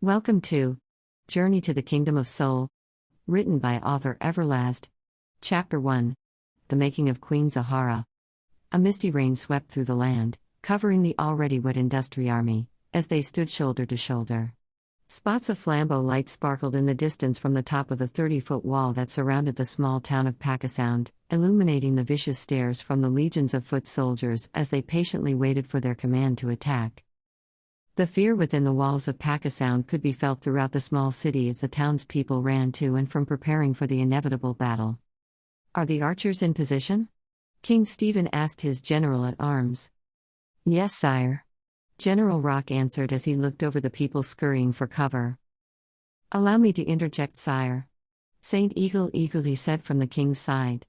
Welcome to Journey to the Kingdom of Soul, written by Author Everlazt. Chapter 1 The Making of Queen Zahara. A misty rain swept through the land, covering the already wet industry army, as they stood shoulder to shoulder. Spots of flambeau light sparkled in the distance from the top of the 30-foot wall that surrounded the small town of Pakistan, illuminating the vicious stares from the legions of foot soldiers as they patiently waited for their command to attack. The fear within the walls of Pakistan could be felt throughout the small city as the townspeople ran to and from preparing for the inevitable battle. "Are the archers in position?" King Stephen asked his general-at-arms. "Yes, sire," General Rock answered as he looked over the people scurrying for cover. "Allow me to interject, sire," Saint Eagle eagerly said from the king's side.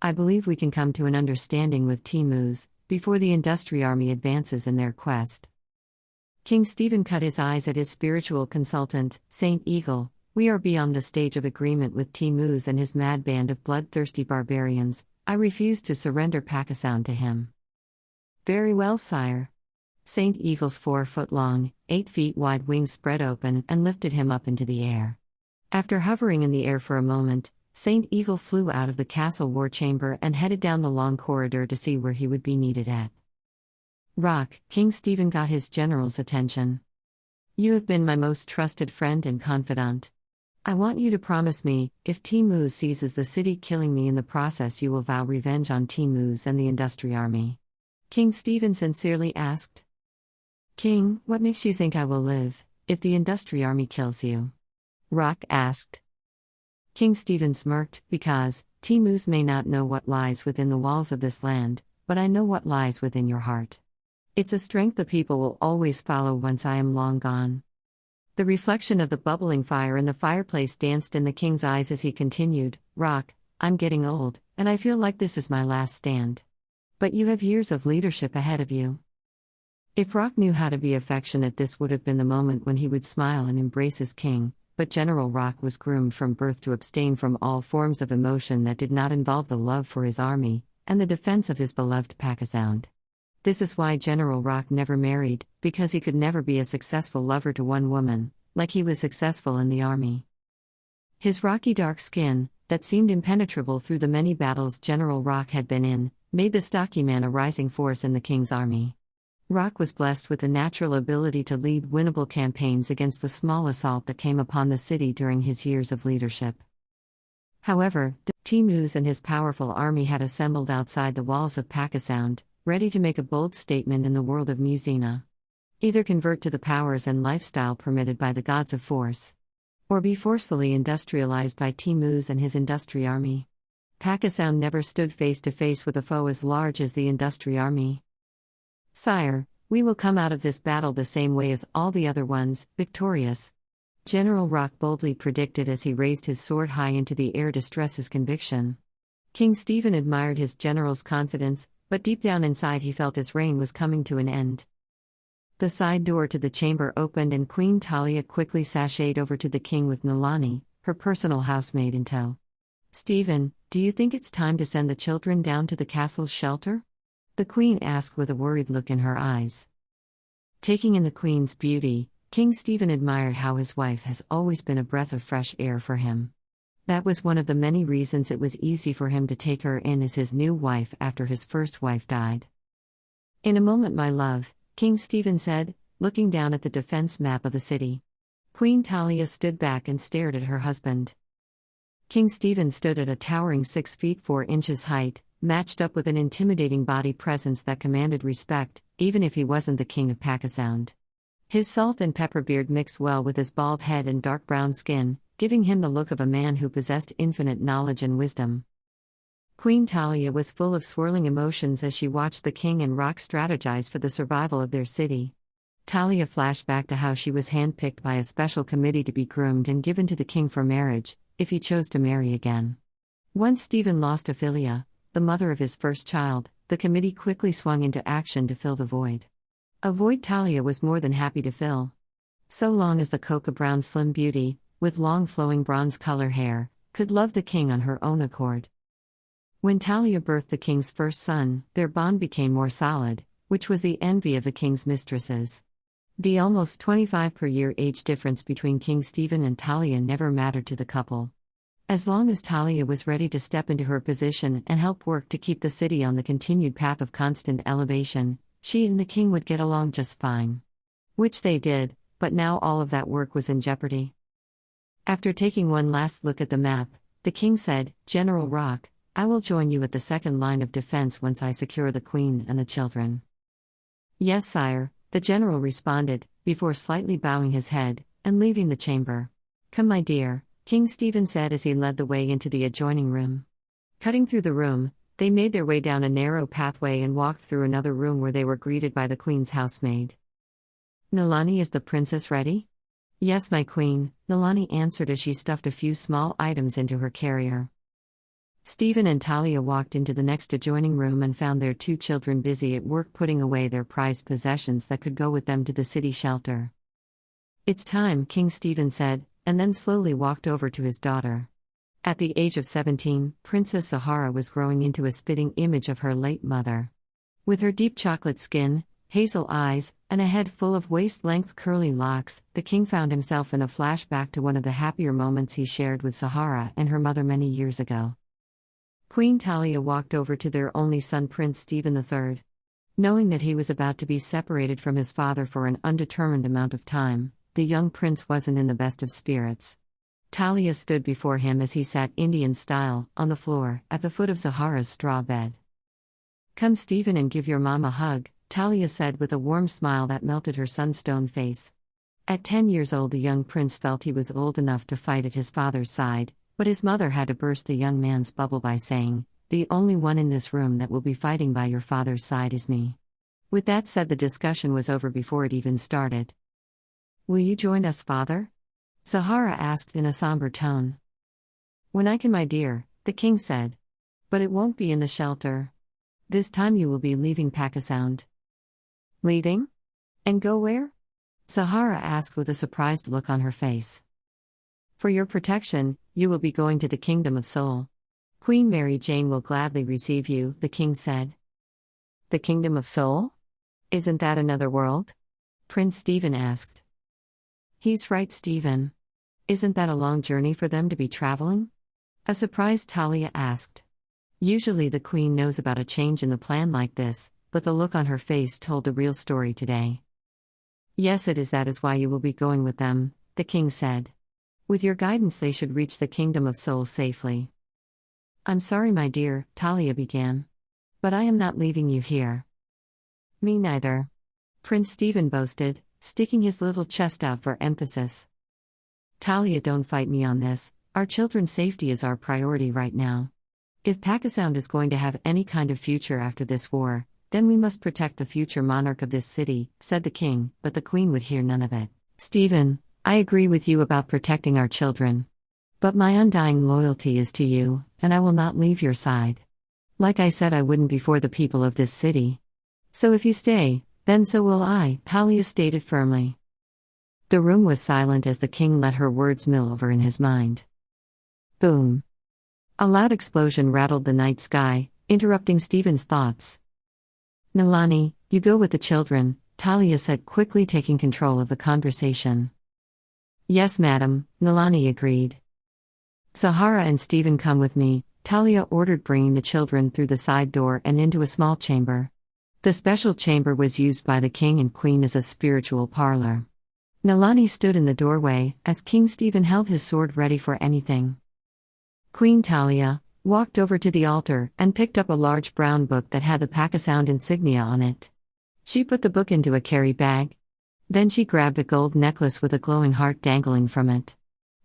"I believe we can come to an understanding with Timmuz before the industry army advances in their quest." King Stephen cut his eyes at his spiritual consultant, Saint Eagle. "We are beyond the stage of agreement with Timmuz and his mad band of bloodthirsty barbarians. I refuse to surrender Pakistan to him." "Very well, sire." Saint Eagle's 4-foot-long, 8-feet-wide wings spread open and lifted him up into the air. After hovering in the air for a moment, Saint Eagle flew out of the castle war chamber and headed down the long corridor to see where he would be needed at. "Rock," King Stephen got his general's attention. "You have been my most trusted friend and confidant. I want you to promise me, if Timmuz seizes the city killing me in the process, you will vow revenge on Timmuz and the industry army." King Stephen sincerely asked. "King, what makes you think I will live, if the industry army kills you?" Rock asked. King Stephen smirked, "Because Timmuz may not know what lies within the walls of this land, but I know what lies within your heart. It's a strength the people will always follow once I am long gone." The reflection of the bubbling fire in the fireplace danced in the king's eyes as he continued, "Rock, I'm getting old, and I feel like this is my last stand. But you have years of leadership ahead of you." If Rock knew how to be affectionate, this would have been the moment when he would smile and embrace his king, but General Rock was groomed from birth to abstain from all forms of emotion that did not involve the love for his army and the defense of his beloved Pakistan. This is why General Rock never married, because he could never be a successful lover to one woman, like he was successful in the army. His rocky dark skin, that seemed impenetrable through the many battles General Rock had been in, made the stocky man a rising force in the king's army. Rock was blessed with the natural ability to lead winnable campaigns against the small assault that came upon the city during his years of leadership. However, Timmuz and his powerful army had assembled outside the walls of Pakistan, ready to make a bold statement in the world of Muzina. Either convert to the powers and lifestyle permitted by the gods of force, or be forcefully industrialized by Timmuz and his industry army. Pakistan never stood face to face with a foe as large as the industry army. "Sire, we will come out of this battle the same way as all the other ones, victorious," General Rock boldly predicted as he raised his sword high into the air to stress his conviction. King Stephen admired his general's confidence, but deep down inside he felt his reign was coming to an end. The side door to the chamber opened and Queen Talia quickly sashayed over to the king with Nalani, her personal housemaid, in tow. "Stephen, do you think it's time to send the children down to the castle's shelter?" the queen asked with a worried look in her eyes. Taking in the queen's beauty, King Stephen admired how his wife has always been a breath of fresh air for him. That was one of the many reasons it was easy for him to take her in as his new wife after his first wife died. "In a moment, my love," King Stephen said, looking down at the defense map of the city. Queen Talia stood back and stared at her husband. King Stephen stood at a towering 6 feet 4 inches height, matched up with an intimidating body presence that commanded respect, even if he wasn't the king of Pakistan. His salt and pepper beard mixed well with his bald head and dark brown skin, giving him the look of a man who possessed infinite knowledge and wisdom. Queen Talia was full of swirling emotions as she watched the king and Rock strategize for the survival of their city. Talia flashed back to how she was handpicked by a special committee to be groomed and given to the king for marriage, if he chose to marry again. Once Stephen lost Ophelia, the mother of his first child, the committee quickly swung into action to fill the void. A void Talia was more than happy to fill. So long as the cocoa-brown slim beauty, with long flowing bronze-color hair, could love the king on her own accord. When Talia birthed the king's first son, their bond became more solid, which was the envy of the king's mistresses. The almost 25 per year age difference between King Stephen and Talia never mattered to the couple. As long as Talia was ready to step into her position and help work to keep the city on the continued path of constant elevation, she and the king would get along just fine. Which they did, but now all of that work was in jeopardy. After taking one last look at the map, the king said, "General Rock, I will join you at the second line of defense once I secure the queen and the children." "Yes, sire," the general responded, before slightly bowing his head and leaving the chamber. "Come, my dear," King Stephen said as he led the way into the adjoining room. Cutting through the room, they made their way down a narrow pathway and walked through another room where they were greeted by the queen's housemaid. "Nalani, is the princess ready?" "Yes, my queen," Nalani answered as she stuffed a few small items into her carrier. Stephen and Talia walked into the next adjoining room and found their two children busy at work putting away their prized possessions that could go with them to the city shelter. "It's time," King Stephen said, and then slowly walked over to his daughter. At the age of 17, Princess Zahara was growing into a spitting image of her late mother. With her deep chocolate skin, hazel eyes, and a head full of waist-length curly locks, the king found himself in a flashback to one of the happier moments he shared with Zahara and her mother many years ago. Queen Talia walked over to their only son Prince Stephen III. Knowing that he was about to be separated from his father for an undetermined amount of time, the young prince wasn't in the best of spirits. Talia stood before him as he sat Indian style, on the floor, at the foot of Zahara's straw bed. "Come, Stephen, and give your mom a hug," Talia said with a warm smile that melted her son's stone face. At 10 years old, the young prince felt he was old enough to fight at his father's side, but his mother had to burst the young man's bubble by saying, "The only one in this room that will be fighting by your father's side is me." With that said, the discussion was over before it even started. "Will you join us, father?" Zahara asked in a somber tone. "When I can, my dear," the king said. "But it won't be in the shelter. This time you will be leaving Pakistan." "Leaving? And go where?" Zahara asked with a surprised look on her face. "For your protection, you will be going to the Kingdom of Seoul. Queen Mary Jane will gladly receive you," the king said. "The Kingdom of Seoul? Isn't that another world?" Prince Stephen asked. "He's right, Stephen. Isn't that a long journey for them to be traveling?" A surprised Talia asked. Usually the queen knows about a change in the plan like this, but the look on her face told the real story today. "Yes, it is. That is why you will be going with them," the king said. "With your guidance they should reach the Kingdom of Seoul safely." "I'm sorry, my dear," Talia began. "But I am not leaving you here." "Me neither," Prince Stephen boasted, sticking his little chest out for emphasis. "Talia, don't fight me on this. Our children's safety is our priority right now. If Pakistan is going to have any kind of future after this war, then we must protect the future monarch of this city," said the king, but the queen would hear none of it. "Stephen, I agree with you about protecting our children. But my undying loyalty is to you, and I will not leave your side. Like I said I wouldn't before the people of this city. So if you stay, then so will I," Talia stated firmly. The room was silent as the king let her words mill over in his mind. Boom! A loud explosion rattled the night sky, interrupting Stephen's thoughts. "Nalani, you go with the children," Talia said quickly, taking control of the conversation. "Yes, madam," Nalani agreed. "Zahara and Stephen, come with me," Talia ordered, bringing the children through the side door and into a small chamber. The special chamber was used by the king and queen as a spiritual parlor. Nalani stood in the doorway, as King Stephen held his sword ready for anything. Queen Talia walked over to the altar and picked up a large brown book that had the Pakistan insignia on it. She put the book into a carry bag. Then she grabbed a gold necklace with a glowing heart dangling from it.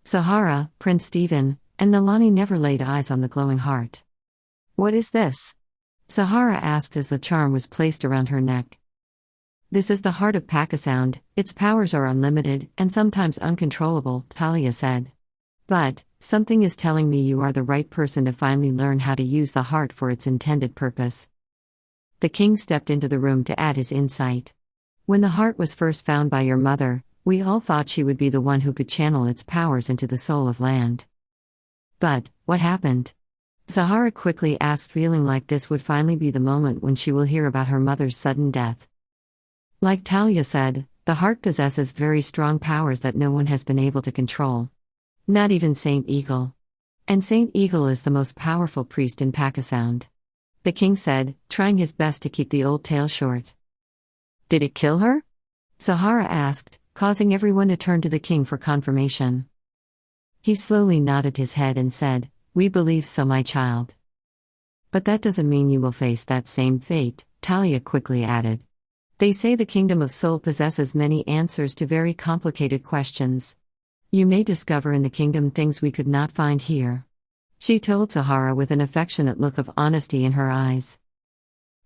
Zahara, Prince Stephen, and Nalani never laid eyes on the glowing heart. "What is this?" Zahara asked as the charm was placed around her neck. "This is the heart of Pakistan. Its powers are unlimited and sometimes uncontrollable," Talia said. "But something is telling me you are the right person to finally learn how to use the heart for its intended purpose." The king stepped into the room to add his insight. "When the heart was first found by your mother, we all thought she would be the one who could channel its powers into the soul of land. But what happened?" Zahara quickly asked, feeling like this would finally be the moment when she will hear about her mother's sudden death. Like Talia said, The heart possesses very strong powers that no one has been able to control. Not even Saint Eagle. And Saint Eagle is the most powerful priest in Pakistan. The king said, trying his best to keep the old tale short. Did it kill her? Zahara asked, causing everyone to turn to the king for confirmation. He slowly nodded his head and said, "We believe so, my child." "But that doesn't mean you will face that same fate," Talia quickly added. "They say the Kingdom of Soul possesses many answers to very complicated questions. You may discover in the kingdom things we could not find here," she told Zahara with an affectionate look of honesty in her eyes.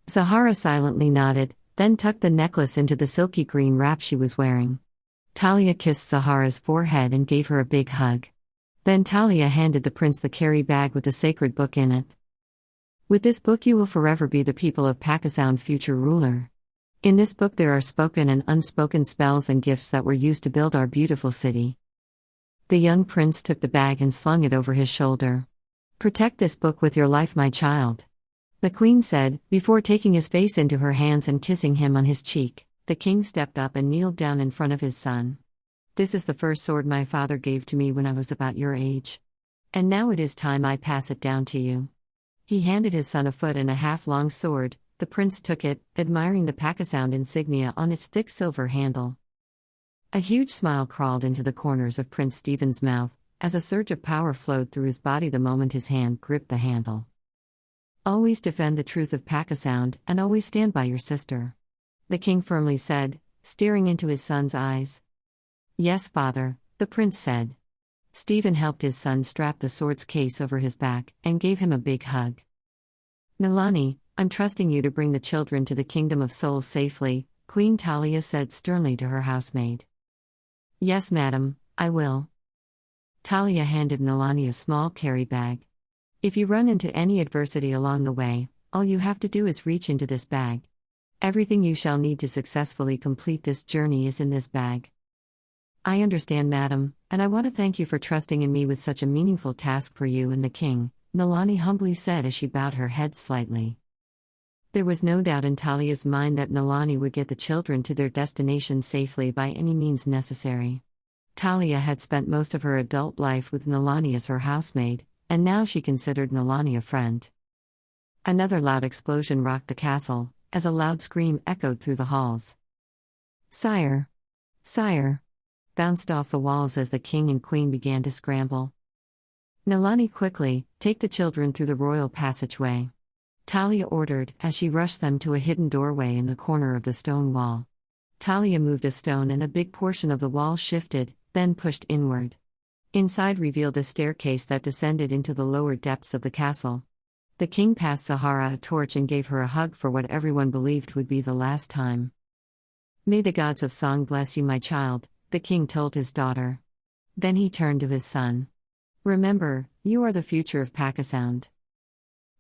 Zahara silently nodded, then tucked the necklace into the silky green wrap she was wearing. Talia kissed Zahara's forehead and gave her a big hug. Then Talia handed the prince the carry bag with the sacred book in it. "With this book you will forever be the people of Pakistan future ruler. In this book there are spoken and unspoken spells and gifts that were used to build our beautiful city." The young prince took the bag and slung it over his shoulder. "Protect this book with your life, my child," the queen said, before taking his face into her hands and kissing him on his cheek. The king stepped up and kneeled down in front of his son. "This is the first sword my father gave to me when I was about your age. And now it is time I pass it down to you." He handed his son a 1.5-foot-long sword. The prince took it, admiring the Pakistan insignia on its thick silver handle. A huge smile crawled into the corners of Prince Stephen's mouth, as a surge of power flowed through his body the moment his hand gripped the handle. "Always defend the truth of Pakistan, and always stand by your sister," the king firmly said, staring into his son's eyes. "Yes, father," the prince said. Stephen helped his son strap the sword's case over his back, and gave him a big hug. "Nilani, I'm trusting you to bring the children to the Kingdom of Souls safely," Queen Talia said sternly to her housemaid. "Yes, madam, I will." Talia handed Nilani a small carry bag. "If you run into any adversity along the way, all you have to do is reach into this bag. Everything you shall need to successfully complete this journey is in this bag." "I understand, madam, and I want to thank you for trusting in me with such a meaningful task for you and the king," Nilani humbly said as she bowed her head slightly. There was no doubt in Talia's mind that Nilani would get the children to their destination safely by any means necessary. Talia had spent most of her adult life with Nilani as her housemaid, and now she considered Nilani a friend. Another loud explosion rocked the castle, as a loud scream echoed through the halls. "Sire! Sire!" bounced off the walls as the king and queen began to scramble. "Nilani, quickly, take the children through the royal passageway," Talia ordered, as she rushed them to a hidden doorway in the corner of the stone wall. Talia moved a stone and a big portion of the wall shifted, then pushed inward. Inside revealed a staircase that descended into the lower depths of the castle. The king passed Zahara a torch and gave her a hug for what everyone believed would be the last time. "May the gods of song bless you, my child," the king told his daughter. Then he turned to his son. "Remember, you are the future of Pakistan."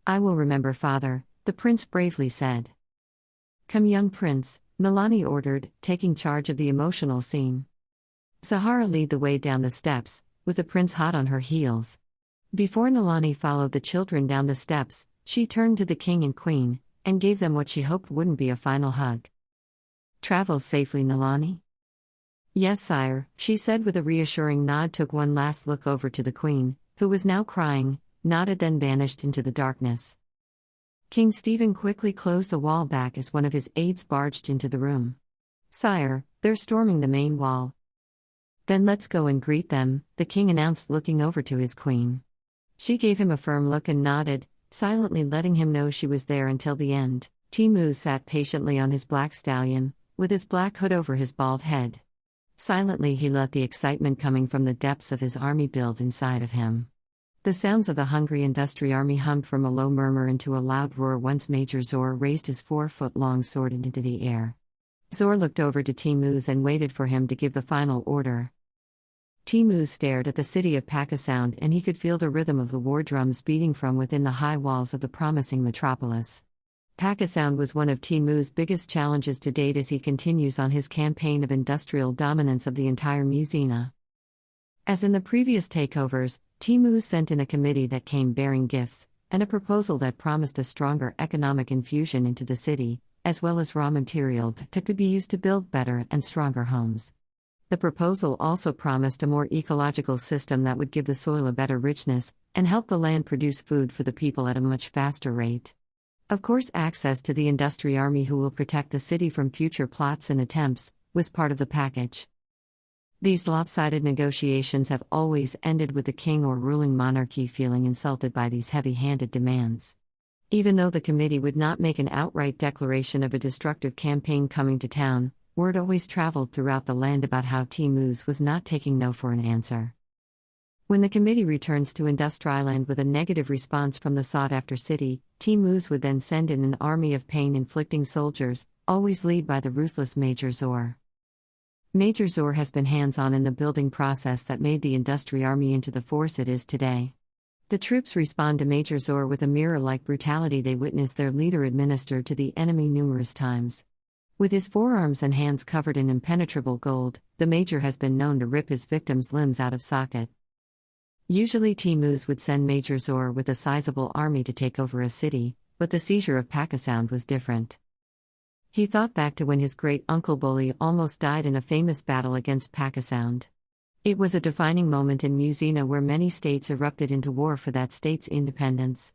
"I will remember, father," the prince bravely said. "Come, young prince," Nilani ordered, taking charge of the emotional scene. Zahara led the way down the steps, with the prince hot on her heels. Before Nilani followed the children down the steps, she turned to the king and queen, and gave them what she hoped wouldn't be a final hug. "Travel safely, Nilani." "Yes, sire," she said with a reassuring nod, took one last look over to the queen, who was now crying, nodded, then vanished into the darkness. King Stephen quickly closed the wall back as one of his aides barged into the room. "Sire, they're storming the main wall." "Then let's go and greet them," the king announced, looking over to his queen. She gave him a firm look and nodded, silently letting him know she was there until the end. Timu sat patiently on his black stallion, with his black hood over his bald head. Silently he let the excitement coming from the depths of his army build inside of him. The sounds of the hungry industry army hummed from a low murmur into a loud roar once Major Zor raised his 4-foot-long sword into the air. Zor looked over to Timu and waited for him to give the final order. Timu stared at the city of Pakistan, and he could feel the rhythm of the war drums beating from within the high walls of the promising metropolis. Pakistan was one of Timu's biggest challenges to date as he continues on his campaign of industrial dominance of the entire Muzina. As in the previous takeovers, Timu sent in a committee that came bearing gifts, and a proposal that promised a stronger economic infusion into the city, as well as raw material that could be used to build better and stronger homes. The proposal also promised a more ecological system that would give the soil a better richness and help the land produce food for the people at a much faster rate. Of course, access to the industry army who will protect the city from future plots and attempts was part of the package. These lopsided negotiations have always ended with the king or ruling monarchy feeling insulted by these heavy-handed demands. Even though the committee would not make an outright declaration of a destructive campaign coming to town, word always traveled throughout the land about how Timu's was not taking no for an answer. When the committee returns to Industriland with a negative response from the sought-after city, Timu's would then send in an army of pain-inflicting soldiers, always led by the ruthless Major Zor. Major Zor has been hands-on in the building process that made the industry army into the force it is today. The troops respond to Major Zor with a mirror-like brutality they witness their leader administer to the enemy numerous times. With his forearms and hands covered in impenetrable gold, the Major has been known to rip his victims' limbs out of socket. Usually Timu's would send Major Zor with a sizable army to take over a city, but the seizure of Pakistan was different. He thought back to when his great-uncle Boli almost died in a famous battle against Pakistan. It was a defining moment in Muzina where many states erupted into war for that state's independence.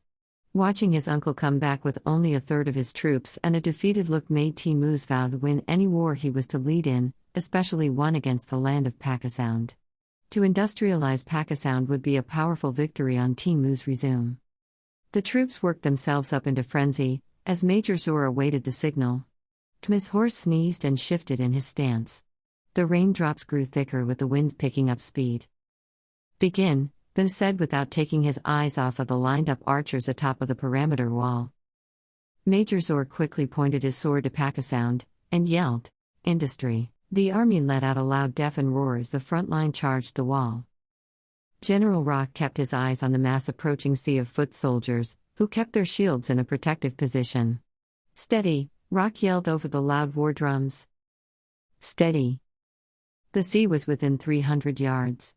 Watching his uncle come back with only a third of his troops and a defeated look made Timu's vow to win any war he was to lead in, especially one against the land of Pakistan. To industrialize Pakistan would be a powerful victory on Timu's resume. The troops worked themselves up into frenzy, as Major Zor awaited the signal. His horse sneezed and shifted in his stance. The raindrops grew thicker with the wind picking up speed. "Begin," Ben said without taking his eyes off of the lined-up archers atop of the perimeter wall. Major Zor quickly pointed his sword to Pakistan, and yelled, "Industry!" The army let out a loud deafened roar as the front line charged the wall. General Rock kept his eyes on the mass approaching sea of foot soldiers, who kept their shields in a protective position. "Steady!" Rock yelled over the loud war drums. "Steady!" The sea was within 300 yards.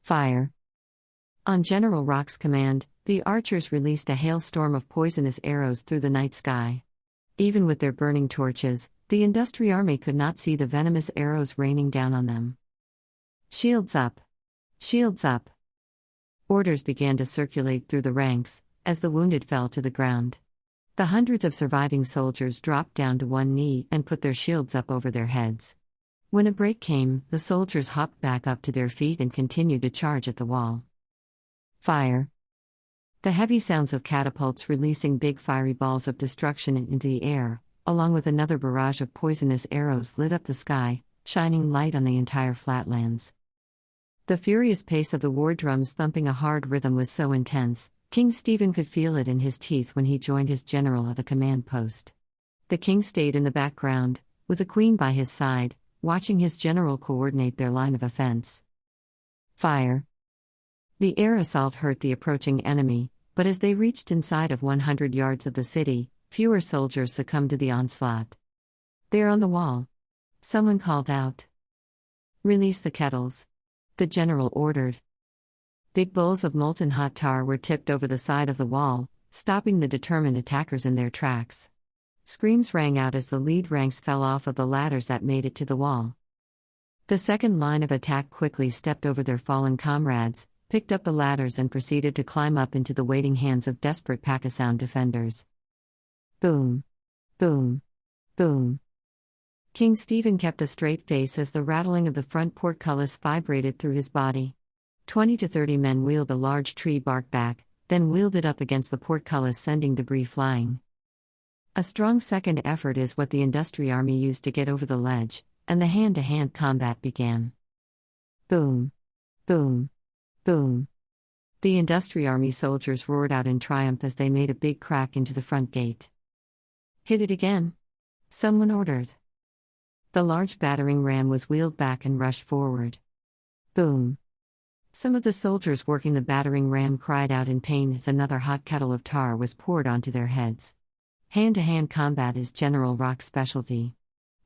"Fire!" On General Rock's command, the archers released a hailstorm of poisonous arrows through the night sky. Even with their burning torches, the industry army could not see the venomous arrows raining down on them. "Shields up! Shields up!" Orders began to circulate through the ranks, as the wounded fell to the ground. The hundreds of surviving soldiers dropped down to one knee and put their shields up over their heads. When a break came, the soldiers hopped back up to their feet and continued to charge at the wall. Fire! The heavy sounds of catapults releasing big fiery balls of destruction into the air, along with another barrage of poisonous arrows lit up the sky, shining light on the entire flatlands. The furious pace of the war drums thumping a hard rhythm was so intense, King Stephen could feel it in his teeth when he joined his general at the command post. The king stayed in the background, with the queen by his side, watching his general coordinate their line of offense. Fire! The air assault hurt the approaching enemy, but as they reached inside of 100 yards of the city, fewer soldiers succumbed to the onslaught. "They're on the wall!" Someone called out. "Release the kettles," the general ordered. Big bowls of molten hot tar were tipped over the side of the wall, stopping the determined attackers in their tracks. Screams rang out as the lead ranks fell off of the ladders that made it to the wall. The second line of attack quickly stepped over their fallen comrades, picked up the ladders and proceeded to climb up into the waiting hands of desperate Pakistan defenders. Boom! Boom! Boom! King Stephen kept a straight face as the rattling of the front portcullis vibrated through his body. 20 to 30 men wheeled a large tree bark back, then wheeled it up against the portcullis, sending debris flying. A strong second effort is what the industry army used to get over the ledge, and the hand-to-hand combat began. Boom! Boom! Boom! The industry army soldiers roared out in triumph as they made a big crack into the front gate. "Hit it again!" someone ordered. The large battering ram was wheeled back and rushed forward. Boom! Some of the soldiers working the battering ram cried out in pain as another hot kettle of tar was poured onto their heads. Hand-to-hand combat is General Rock's specialty.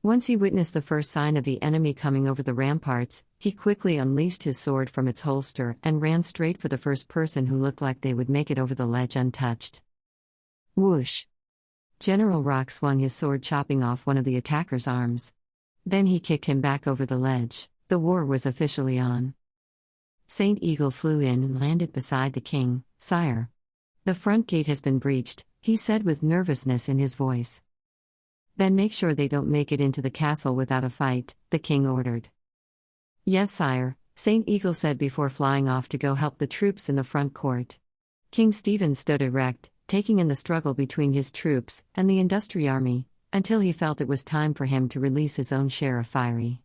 Once he witnessed the first sign of the enemy coming over the ramparts, he quickly unleashed his sword from its holster and ran straight for the first person who looked like they would make it over the ledge untouched. Whoosh! General Rock swung his sword, chopping off one of the attacker's arms. Then he kicked him back over the ledge. The war was officially on. Saint Eagle flew in and landed beside the king. "Sire, the front gate has been breached," he said with nervousness in his voice. "Then make sure they don't make it into the castle without a fight," the king ordered. "Yes, sire," Saint Eagle said before flying off to go help the troops in the front court. King Stephen stood erect, taking in the struggle between his troops and the Industry Army, until he felt it was time for him to release his own share of fiery.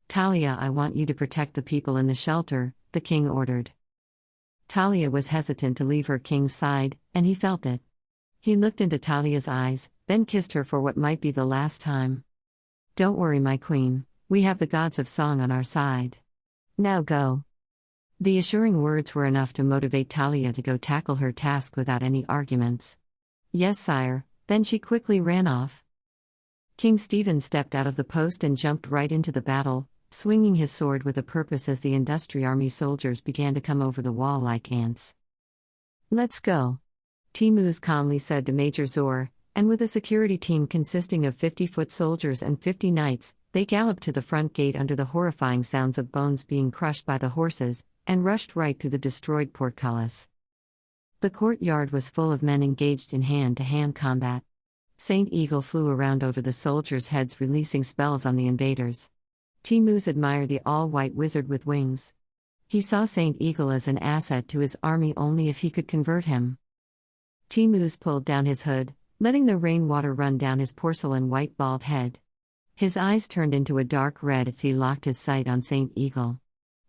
"Talia, I want you to protect the people in the shelter," the king ordered. Talia was hesitant to leave her king's side, and he felt it. He looked into Talia's eyes, then kissed her for what might be the last time. "Don't worry, my queen, we have the gods of song on our side. Now go." The assuring words were enough to motivate Talia to go tackle her task without any arguments. "Yes, sire," then she quickly ran off. King Stephen stepped out of the post and jumped right into the battle, swinging his sword with a purpose as the Industry Army soldiers began to come over the wall like ants. "Let's go," Timmuz calmly said to Major Zor, and with a security team consisting of 50-foot soldiers and 50 knights, they galloped to the front gate under the horrifying sounds of bones being crushed by the horses, and rushed right through the destroyed portcullis. The courtyard was full of men engaged in hand-to-hand combat. Saint Eagle flew around over the soldiers' heads, releasing spells on the invaders. Timmuz admired the all-white wizard with wings. He saw Saint Eagle as an asset to his army only if he could convert him. Timmuz pulled down his hood, letting the rainwater run down his porcelain white bald head. His eyes turned into a dark red as he locked his sight on Saint Eagle.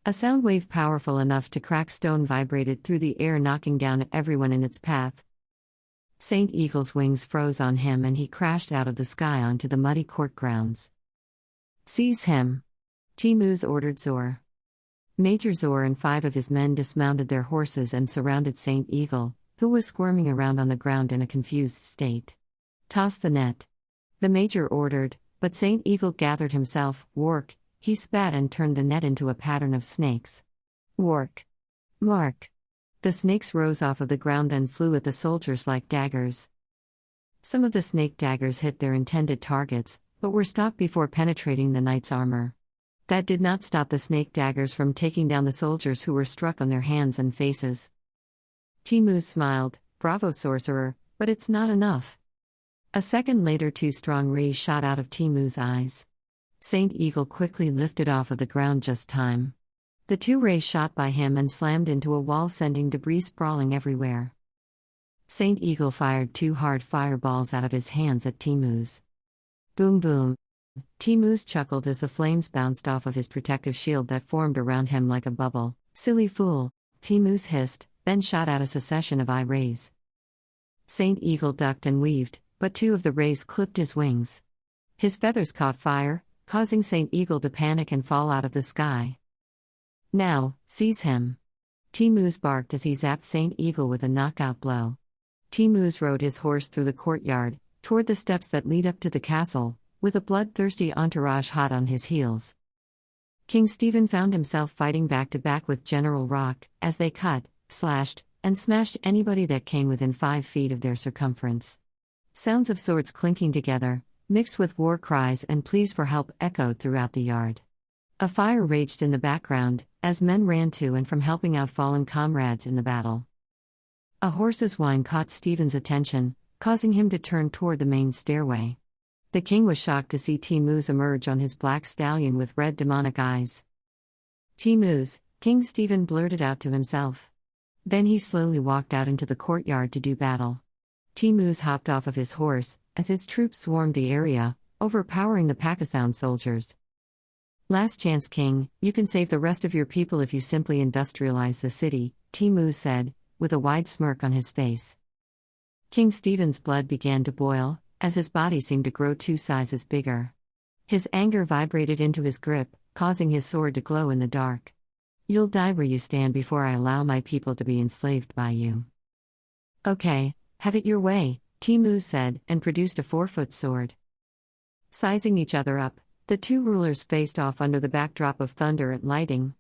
A sound wave powerful enough to crack stone vibrated through the air, knocking down everyone in its path. Saint Eagle's wings froze on him and he crashed out of the sky onto the muddy court grounds. "Seize him," Timmuz ordered Zor. Major Zor and 5 of his men dismounted their horses and surrounded Saint Eagle, who was squirming around on the ground in a confused state. "Toss the net," the major ordered, but Saint Eagle gathered himself. "Work," he spat and turned the net into a pattern of snakes. "Work. Mark." The snakes rose off of the ground, then flew at the soldiers like daggers. Some of the snake daggers hit their intended targets, but were stopped before penetrating the knight's armor. That did not stop the snake daggers from taking down the soldiers who were struck on their hands and faces. Timmuz smiled, "Bravo, sorcerer, but it's not enough." A second later, 2 strong rays shot out of Timmuz's eyes. Saint Eagle quickly lifted off of the ground just time. The 2 rays shot by him and slammed into a wall, sending debris sprawling everywhere. Saint Eagle fired 2 hard fireballs out of his hands at Timmuz. Boom boom. Timmuz chuckled as the flames bounced off of his protective shield that formed around him like a bubble. "Silly fool," Timmuz hissed, then shot out a succession of eye rays. Saint Eagle ducked and weaved, but 2 of the rays clipped his wings. His feathers caught fire, causing Saint Eagle to panic and fall out of the sky. "Now, seize him," Timmuz barked as he zapped Saint Eagle with a knockout blow. Timmuz rode his horse through the courtyard, toward the steps that lead up to the castle, with a bloodthirsty entourage hot on his heels. King Stephen found himself fighting back-to-back with General Rock, as they cut, slashed, and smashed anybody that came within 5 feet of their circumference. Sounds of swords clinking together, mixed with war cries and pleas for help, echoed throughout the yard. A fire raged in the background, as men ran to and from helping out fallen comrades in the battle. A horse's whine caught Stephen's attention, causing him to turn toward the main stairway. The king was shocked to see Timmuz emerge on his black stallion with red demonic eyes. "Timmuz," King Stephen blurted out to himself. Then he slowly walked out into the courtyard to do battle. Timmuz hopped off of his horse, as his troops swarmed the area, overpowering the Pakistan soldiers. "Last chance, king, you can save the rest of your people if you simply industrialize the city," Timmuz said, with a wide smirk on his face. King Stephen's blood began to boil, as his body seemed to grow 2 sizes bigger. His anger vibrated into his grip, causing his sword to glow in the dark. "You'll die where you stand before I allow my people to be enslaved by you." "Okay, have it your way," Timmuz said, and produced a 4-foot sword. Sizing each other up, the 2 rulers faced off under the backdrop of thunder and lightning.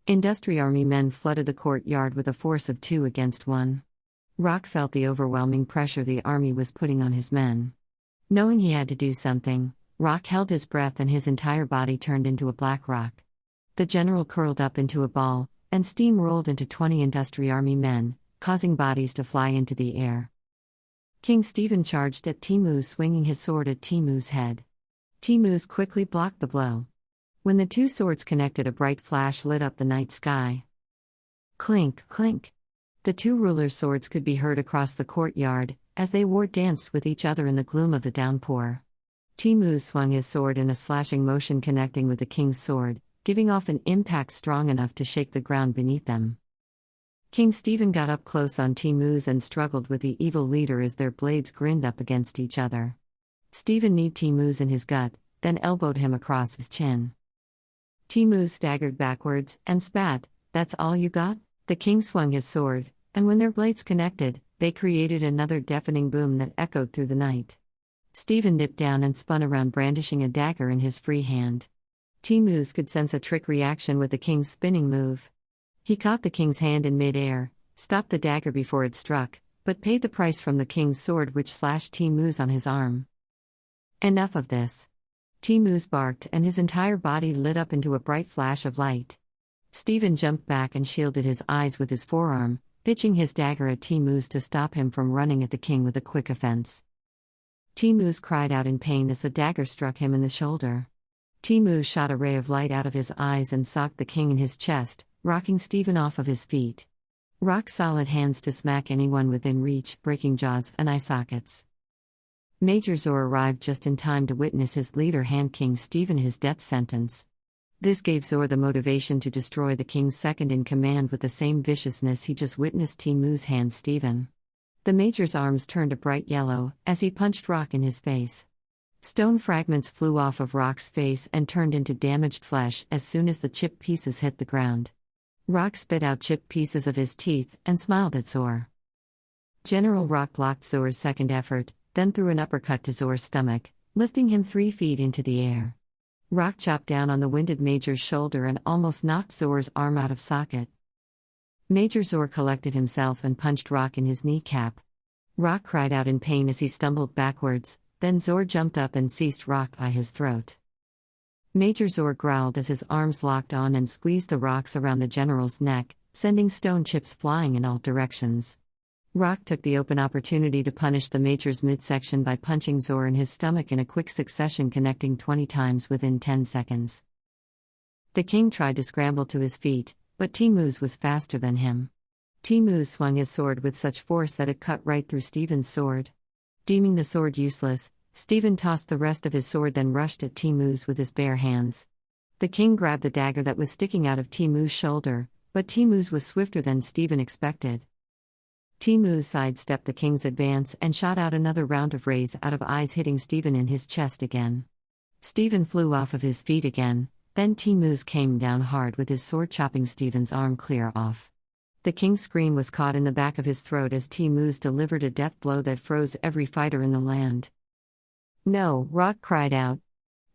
Industry Army men flooded the courtyard with a force of 2 against 1. Rock felt the overwhelming pressure the army was putting on his men. Knowing he had to do something, Rock held his breath and his entire body turned into a black rock. The general curled up into a ball, and steam rolled into 20 Industry Army men, causing bodies to fly into the air. King Stephen charged at Timmuz, swinging his sword at Timmuz's head. Timmuz quickly blocked the blow. When the two swords connected, a bright flash lit up the night sky. Clink, clink. The two rulers' swords could be heard across the courtyard, as they war-danced with each other in the gloom of the downpour. Timmuz swung his sword in a slashing motion, connecting with the king's sword, giving off an impact strong enough to shake the ground beneath them. King Stephen got up close on Timmuz and struggled with the evil leader as their blades grinned up against each other. Stephen kneed Timmuz in his gut, then elbowed him across his chin. Timmuz staggered backwards and spat, "That's all you got?" The king swung his sword, and when their blades connected, they created another deafening boom that echoed through the night. Stephen dipped down and spun around, brandishing a dagger in his free hand. Timmuz could sense a trick reaction with the king's spinning move. He caught the king's hand in mid-air, stopped the dagger before it struck, but paid the price from the king's sword, which slashed Timmuz on his arm. Enough of this. Timmuz barked, and his entire body lit up into a bright flash of light. Stephen jumped back and shielded his eyes with his forearm, pitching his dagger at Timmuz to stop him from running at the king with a quick offense. Timmuz cried out in pain as the dagger struck him in the shoulder. Timmuz shot a ray of light out of his eyes and socked the king in his chest, rocking Stephen off of his feet. Rock-solid hands to smack anyone within reach, breaking jaws and eye sockets. Major Zor arrived just in time to witness his leader hand King Stephen his death sentence. This gave Zor the motivation to destroy the king's second-in-command with the same viciousness he just witnessed Timmuz hand Stephen. The major's arms turned a bright yellow as he punched Rock in his face. Stone fragments flew off of Rock's face and turned into damaged flesh as soon as the chipped pieces hit the ground. Rock spit out chipped pieces of his teeth and smiled at Zor. General Rock blocked Zor's second effort, then threw an uppercut to Zor's stomach, lifting him 3 feet into the air. Rock chopped down on the wounded Major's shoulder and almost knocked Zor's arm out of socket. Major Zor collected himself and punched Rock in his kneecap. Rock cried out in pain as he stumbled backwards, then Zor jumped up and seized Rock by his throat. Major Zor growled as his arms locked on and squeezed the rocks around the general's neck, sending stone chips flying in all directions. Rock took the open opportunity to punish the Major's midsection by punching Zor in his stomach in a quick succession, connecting 20 times within 10 seconds. The king tried to scramble to his feet, but Timmuz was faster than him. Timmuz swung his sword with such force that it cut right through Stephen's sword. Deeming the sword useless, Stephen tossed the rest of his sword, then rushed at Timmuz with his bare hands. The king grabbed the dagger that was sticking out of Timmuz's shoulder, but Timmuz was swifter than Stephen expected. Timmuz sidestepped the king's advance and shot out another round of rays out of eyes, hitting Stephen in his chest again. Stephen flew off of his feet again, then Timmuz came down hard with his sword, chopping Stephen's arm clear off. The king's scream was caught in the back of his throat as Timmuz delivered a death blow that froze every fighter in the land. "No!" Rock cried out.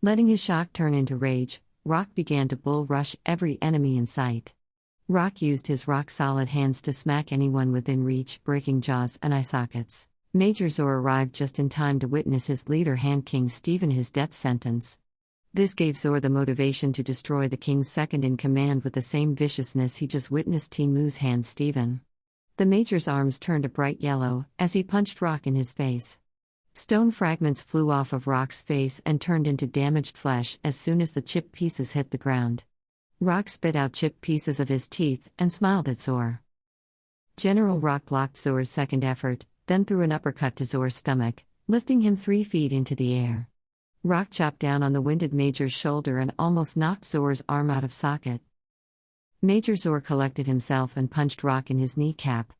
Letting his shock turn into rage, Rock began to bull rush every enemy in sight. Rock used his rock-solid hands to smack anyone within reach, breaking jaws and eye sockets. Major Zor arrived just in time to witness his leader hand King Stephen his death sentence. This gave Zor the motivation to destroy the king's second-in-command with the same viciousness he just witnessed Timmuz hand Stephen. The major's arms turned a bright yellow as he punched Rock in his face. Stone fragments flew off of Rock's face and turned into damaged flesh as soon as the chipped pieces hit the ground. Rock spit out chipped pieces of his teeth and smiled at Zor. General Rock blocked Zor's second effort, then threw an uppercut to Zor's stomach, lifting him 3 feet into the air. Rock chopped down on the wounded Major's shoulder and almost knocked Zor's arm out of socket. Major Zor collected himself and punched Rock in his kneecap.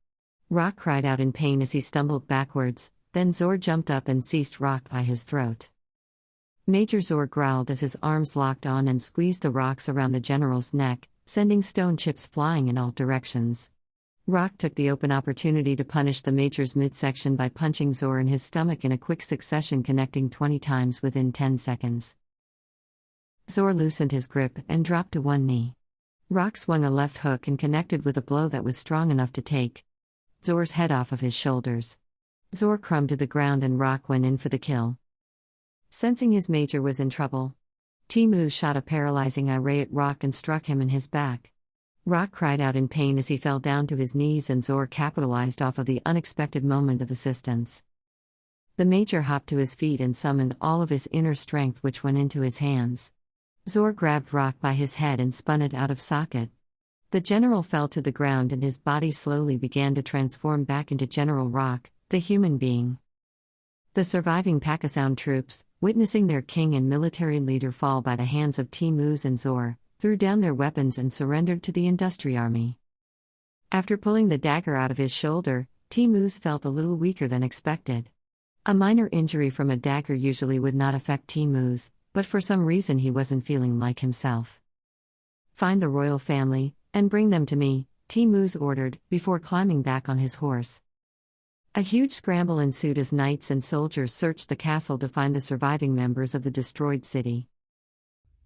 Rock cried out in pain as he stumbled backwards, then Zor jumped up and seized Rock by his throat. Major Zor growled as his arms locked on and squeezed the rocks around the general's neck, sending stone chips flying in all directions. Rock took the open opportunity to punish the Major's midsection by punching Zor in his stomach in a quick succession, connecting 20 times within 10 seconds. Zor loosened his grip and dropped to one knee. Rock swung a left hook and connected with a blow that was strong enough to take Zor's head off of his shoulders. Zor crumbed to the ground and Rock went in for the kill. Sensing his major was in trouble, Timu shot a paralyzing array at Rock and struck him in his back. Rock cried out in pain as he fell down to his knees, and Zor capitalized off of the unexpected moment of assistance. The major hopped to his feet and summoned all of his inner strength, which went into his hands. Zor grabbed Rock by his head and spun it out of socket. The general fell to the ground and his body slowly began to transform back into General Rock, the human being. The surviving Pakistan troops, witnessing their king and military leader fall by the hands of Timu and Zor, threw down their weapons and surrendered to the industry army. After pulling the dagger out of his shoulder, Timu felt a little weaker than expected. A minor injury from a dagger usually would not affect Timu, but for some reason he wasn't feeling like himself. "Find the royal family, and bring them to me," Timu ordered, before climbing back on his horse. A huge scramble ensued as knights and soldiers searched the castle to find the surviving members of the destroyed city.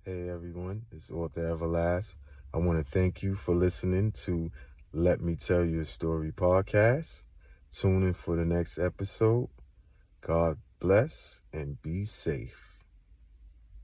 Hey everyone, it's Author Everlazt. I want to thank you for listening to Let Me Tell You a Story podcast. Tune in for the next episode. God bless and be safe.